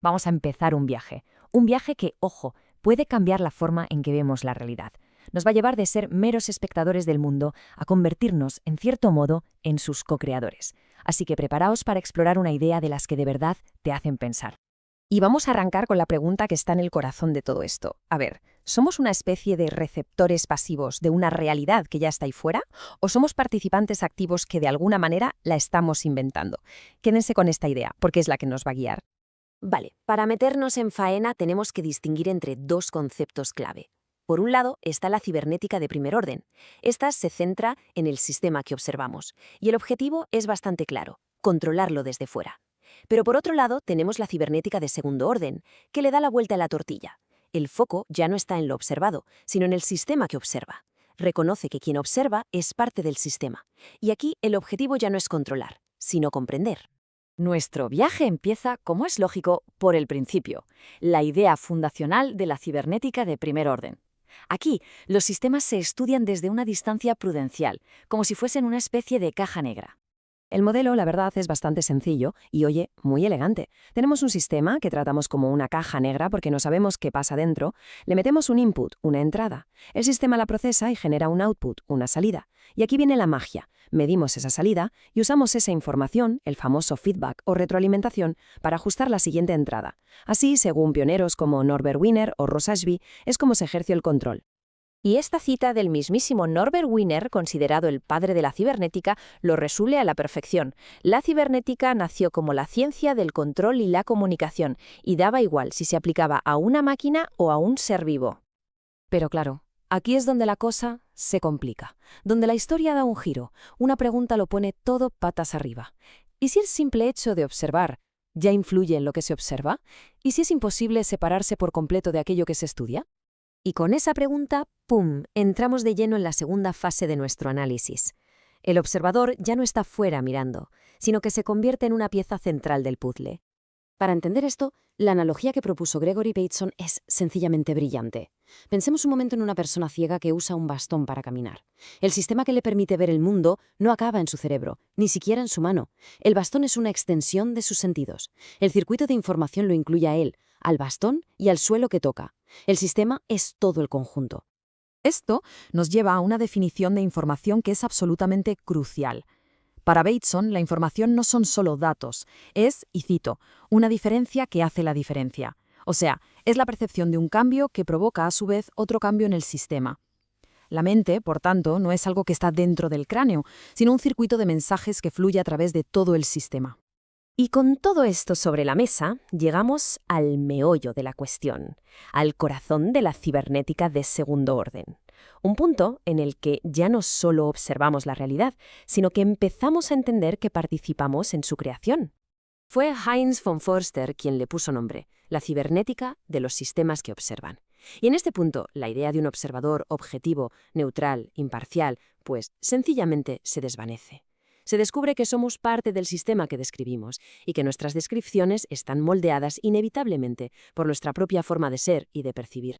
Vamos a empezar un viaje. Un viaje que, ojo, puede cambiar la forma en que vemos la realidad. Nos va a llevar de ser meros espectadores del mundo a convertirnos, en cierto modo, en sus co-creadores. Así que preparaos para explorar una idea de las que de verdad te hacen pensar. Y vamos a arrancar con la pregunta que está en el corazón de todo esto. A ver, ¿somos una especie de receptores pasivos de una realidad que ya está ahí fuera? ¿O somos participantes activos que de alguna manera la estamos inventando? Quédense con esta idea, porque es la que nos va a guiar. Vale, para meternos en faena tenemos que distinguir entre dos conceptos clave. Por un lado está la cibernética de primer orden. Esta se centra en el sistema que observamos, y el objetivo es bastante claro: controlarlo desde fuera. Pero por otro lado tenemos la cibernética de segundo orden, que le da la vuelta a la tortilla. El foco ya no está en lo observado, sino en el sistema que observa. Reconoce que quien observa es parte del sistema. Y aquí el objetivo ya no es controlar, sino comprender. Nuestro viaje empieza, como es lógico, por el principio, la idea fundacional de la cibernética de primer orden. Aquí, los sistemas se estudian desde una distancia prudencial, como si fuesen una especie de caja negra. El modelo, la verdad, es bastante sencillo y, oye, muy elegante. Tenemos un sistema que tratamos como una caja negra porque no sabemos qué pasa dentro. Le metemos un input, una entrada. El sistema la procesa y genera un output, una salida. Y aquí viene la magia. Medimos esa salida y usamos esa información, el famoso feedback o retroalimentación, para ajustar la siguiente entrada. Así, según pioneros como Norbert Wiener o Ross Ashby, es como se ejerció el control. Y esta cita del mismísimo Norbert Wiener, considerado el padre de la cibernética, lo resume a la perfección. La cibernética nació como la ciencia del control y la comunicación, y daba igual si se aplicaba a una máquina o a un ser vivo. Pero claro, aquí es donde la cosa se complica, donde la historia da un giro. Una pregunta lo pone todo patas arriba. ¿Y si el simple hecho de observar ya influye en lo que se observa? ¿Y si es imposible separarse por completo de aquello que se estudia? Y con esa pregunta, ¡pum!, entramos de lleno en la segunda fase de nuestro análisis. El observador ya no está fuera mirando, sino que se convierte en una pieza central del puzzle. Para entender esto, la analogía que propuso Gregory Bateson es sencillamente brillante. Pensemos un momento en una persona ciega que usa un bastón para caminar. El sistema que le permite ver el mundo no acaba en su cerebro, ni siquiera en su mano. El bastón es una extensión de sus sentidos. El circuito de información lo incluye a él, al bastón y al suelo que toca. El sistema es todo el conjunto. Esto nos lleva a una definición de información que es absolutamente crucial. Para Bateson, la información no son solo datos, es, y cito, una diferencia que hace la diferencia. O sea, es la percepción de un cambio que provoca a su vez otro cambio en el sistema. La mente, por tanto, no es algo que está dentro del cráneo, sino un circuito de mensajes que fluye a través de todo el sistema. Y con todo esto sobre la mesa, llegamos al meollo de la cuestión, al corazón de la cibernética de segundo orden. Un punto en el que ya no solo observamos la realidad, sino que empezamos a entender que participamos en su creación. Fue Heinz von Förster quien le puso nombre, la cibernética de los sistemas que observan. Y en este punto, la idea de un observador objetivo, neutral, imparcial, pues sencillamente se desvanece. Se descubre que somos parte del sistema que describimos y que nuestras descripciones están moldeadas inevitablemente por nuestra propia forma de ser y de percibir.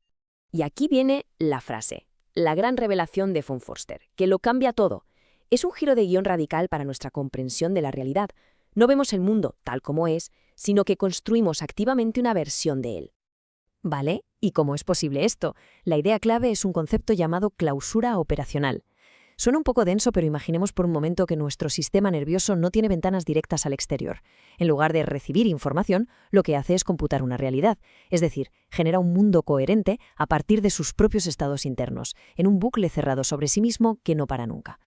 Y aquí viene la frase, la gran revelación de von Förster, que lo cambia todo. Es un giro de guión radical para nuestra comprensión de la realidad. No vemos el mundo tal como es, sino que construimos activamente una versión de él. ¿Vale? ¿Y cómo es posible esto? La idea clave es un concepto llamado clausura operacional. Suena un poco denso, pero imaginemos por un momento que nuestro sistema nervioso no tiene ventanas directas al exterior. En lugar de recibir información, lo que hace es computar una realidad, es decir, genera un mundo coherente a partir de sus propios estados internos, en un bucle cerrado sobre sí mismo que no para nunca.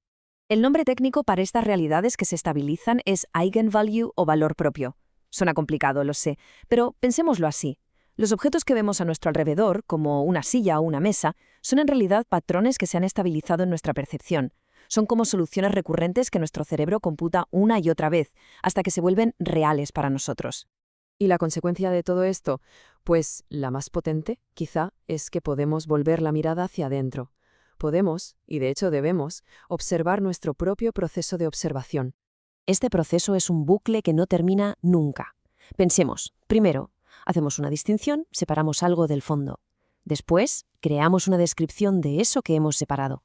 El nombre técnico para estas realidades que se estabilizan es eigenvalue o valor propio. Suena complicado, lo sé, pero pensémoslo así. Los objetos que vemos a nuestro alrededor, como una silla o una mesa, son en realidad patrones que se han estabilizado en nuestra percepción. Son como soluciones recurrentes que nuestro cerebro computa una y otra vez, hasta que se vuelven reales para nosotros. ¿Y la consecuencia de todo esto? Pues la más potente, quizá, es que podemos volver la mirada hacia adentro. Podemos, y de hecho debemos, observar nuestro propio proceso de observación. Este proceso es un bucle que no termina nunca. Pensemos, primero, hacemos una distinción, separamos algo del fondo. Después, creamos una descripción de eso que hemos separado.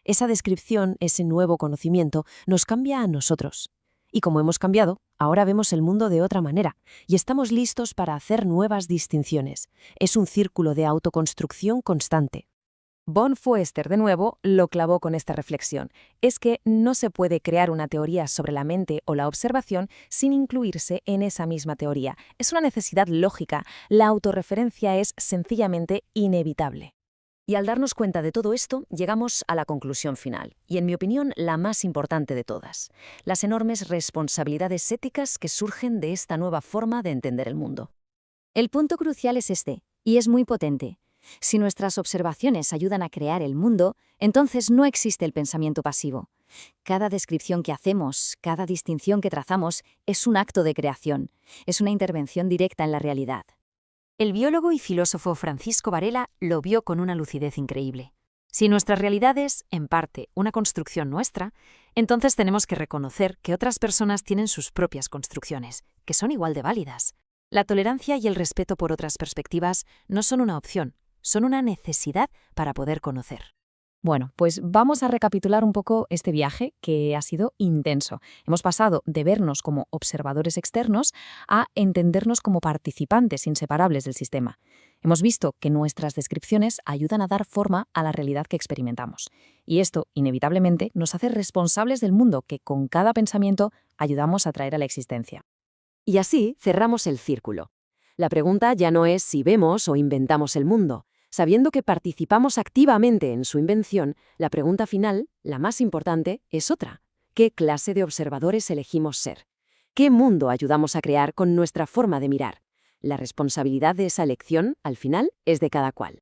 Esa descripción, ese nuevo conocimiento, nos cambia a nosotros. Y como hemos cambiado, ahora vemos el mundo de otra manera y estamos listos para hacer nuevas distinciones. Es un círculo de autoconstrucción constante. Von Foester, de nuevo, lo clavó con esta reflexión. Es que no se puede crear una teoría sobre la mente o la observación sin incluirse en esa misma teoría. Es una necesidad lógica. La autorreferencia es sencillamente inevitable. Y al darnos cuenta de todo esto, llegamos a la conclusión final, y en mi opinión la más importante de todas, las enormes responsabilidades éticas que surgen de esta nueva forma de entender el mundo. El punto crucial es este, y es muy potente. Si nuestras observaciones ayudan a crear el mundo, entonces no existe el pensamiento pasivo. Cada descripción que hacemos, cada distinción que trazamos, es un acto de creación, es una intervención directa en la realidad. El biólogo y filósofo Francisco Varela lo vio con una lucidez increíble. Si nuestra realidad es, en parte, una construcción nuestra, entonces tenemos que reconocer que otras personas tienen sus propias construcciones, que son igual de válidas. La tolerancia y el respeto por otras perspectivas no son una opción, son una necesidad para poder conocer. Bueno, pues vamos a recapitular un poco este viaje que ha sido intenso. Hemos pasado de vernos como observadores externos a entendernos como participantes inseparables del sistema. Hemos visto que nuestras descripciones ayudan a dar forma a la realidad que experimentamos. Y esto, inevitablemente, nos hace responsables del mundo que con cada pensamiento ayudamos a traer a la existencia. Y así cerramos el círculo. La pregunta ya no es si vemos o inventamos el mundo. Sabiendo que participamos activamente en su invención, la pregunta final, la más importante, es otra. ¿Qué clase de observadores elegimos ser? ¿Qué mundo ayudamos a crear con nuestra forma de mirar? La responsabilidad de esa elección, al final, es de cada cual.